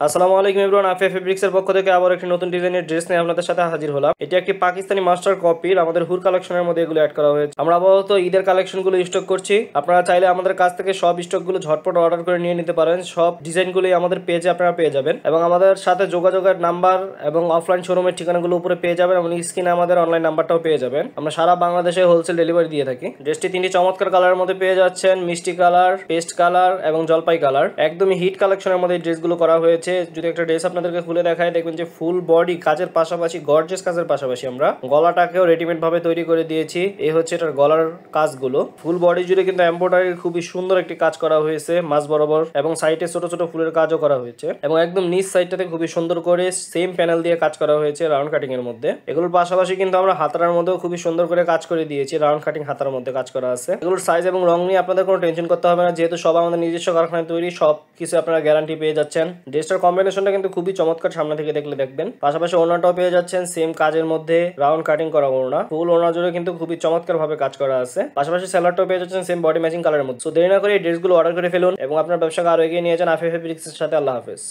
আসসালামু আলাইকুম এভরিওয়ান, আফিয়া ফেব্রিক্সের পক্ষ থেকে আবার একটি নতুন ডিজাইনের ড্রেস নিয়ে আপনাদের সাথে হাজির হলাম। এটি একটি পাকিস্তানি মাস্টার কপির আমাদের হুর কালেকশনের মধ্যে এগুলো অ্যাড করা হয়েছে। আমরা আপাতত ঈদের কালেকশনগুলো স্টক করছি। আপনারা চাইলে আমাদের কাছ থেকে সব স্টকগুলো ঝটপট অর্ডার করে নিয়ে নিতে পারেন। সব ডিজাইনগুলোই আমাদের পেজে আপনারা পেয়ে যাবেন এবং আমাদের সাথে যোগাযোগের নাম্বার এবং অফলাইন শোরুমের ঠিকানাগুলো উপরে পেয়ে যাবেন এবং স্ক্রিনে আমাদের অনলাইন নাম্বারটাও পেয়ে যাবেন। আমরা সারা বাংলাদেশে হোলসেল ডেলিভারি দিয়ে থাকি। ড্রেসটি তিনটি চমৎকার কালারের মধ্যে পেয়ে যাচ্ছেন, মিষ্টি কালার, পেস্ট কালার এবং জলপাই কালার। একদমই হিট কালেকশনের মধ্যে এই ড্রেসগুলো করা হয়েছে। যদি একটা ড্রেস আপনাদেরকে খুলে দেখায়, দেখবেন যে ফুল বডি কাজের পাশাপাশি, গর্জিয়াস কাজের পাশাপাশি আমরা গলাটাকেও রেডিমেড ভাবে তৈরি করে দিয়েছি। এই হচ্ছে এটার গলার কাজগুলো। ফুল বডি জুড়ে কিন্তু এমব্রয়ডারির খুবই সুন্দর একটি কাজ করা হয়েছে মাঝ বরাবর এবং সাইডে ছোট ছোট ফুলের কাজও করা হয়েছে এবং একদম নিচ সাইডটাতে খুবই সুন্দর করে সেম প্যানেল দিয়ে কাজ করা হয়েছে রাউন্ড কাটিং এর মধ্যে। এগুলোর পাশাপাশি কিন্তু আমরা হাতার মধ্যেও খুবই সুন্দর করে কাজ করে দিয়েছি। রাউন্ড কাটিং হাতার মধ্যে কাজ করা আছে। এগুলোর সাইজ এবং রং নিয়ে আপনাদের কোনো টেনশন করতে হবে না, যেহেতু সব আমাদের নিজস্ব কারখানায় তৈরি। সব কিছু আপনারা গ্যারান্টি পেয়ে যাচ্ছেন। ড্রেসটার কম্বিনেশনটা কিন্তু খুবই চমৎকার, সামনে থেকে দেখলে দেখবেন। পাশাপাশি ওড়নাটাও পেয়ে যাচ্ছেন সেম কাজের মধ্যে, রাউন্ড কাটিং করা ওড়না। ফুল ওড়না জুড়ে কিন্তু খুবই চমৎকার ভাবে কাজ করা আছে। পাশাপাশি সালোয়ারটাও পেয়ে যাচ্ছেন সেম বডি ম্যাচিং কালারের মধ্যে। সো দেরি না করে এই ড্রেসগুলো অর্ডার করে ফেলুন এবং আপনার ব্যবসাকে আরো এগিয়ে নিয়ে যান আফিয়া ফেব্রিক্সের সাথে। আল্লাহ হাফেজ।